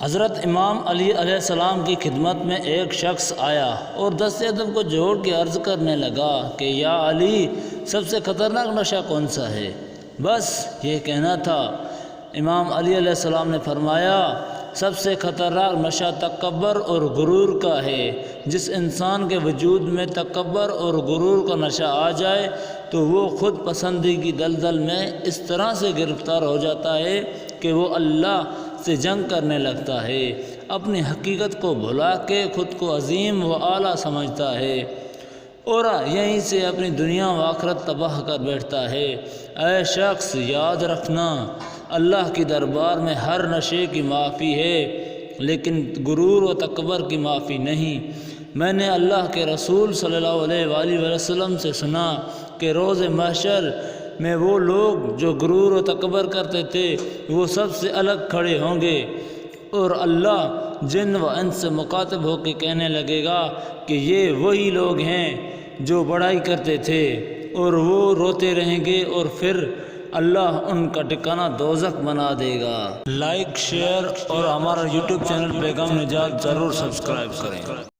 حضرت امام علی علیہ السلام کی خدمت میں ایک شخص آیا اور دست ادب کو جوڑ کے عرض کرنے لگا کہ یا علی، سب سے خطرناک نشہ کون سا ہے؟ بس یہ کہنا تھا۔ امام علی علیہ السلام نے فرمایا، سب سے خطرناک نشہ تکبر اور غرور کا ہے۔ جس انسان کے وجود میں تکبر اور غرور کا نشہ آ جائے تو وہ خود پسندی کی دلدل میں اس طرح سے گرفتار ہو جاتا ہے کہ وہ اللہ سے جنگ کرنے لگتا ہے، اپنی حقیقت کو بھلا کے خود کو عظیم و اعلیٰ سمجھتا ہے اور یہیں سے اپنی دنیا و آخرت تباہ کر بیٹھتا ہے۔ اے شخص، یاد رکھنا، اللہ کی دربار میں ہر نشے کی معافی ہے لیکن غرور و تکبر کی معافی نہیں۔ میں نے اللہ کے رسول صلی اللہ علیہ وآلہ وسلم سے سنا کہ روز محشر میں وہ لوگ جو غرور و تکبر کرتے تھے وہ سب سے الگ کھڑے ہوں گے اور اللہ جن و انس سے مخاطب ہو کے کہنے لگے گا کہ یہ وہی لوگ ہیں جو بڑائی کرتے تھے، اور وہ روتے رہیں گے اور پھر اللہ ان کا ٹھکانہ دوزخ بنا دے گا۔ لائک، شیئر اور ہمارا یوٹیوب چینل پیغام نجات ضرور سبسکرائب کریں۔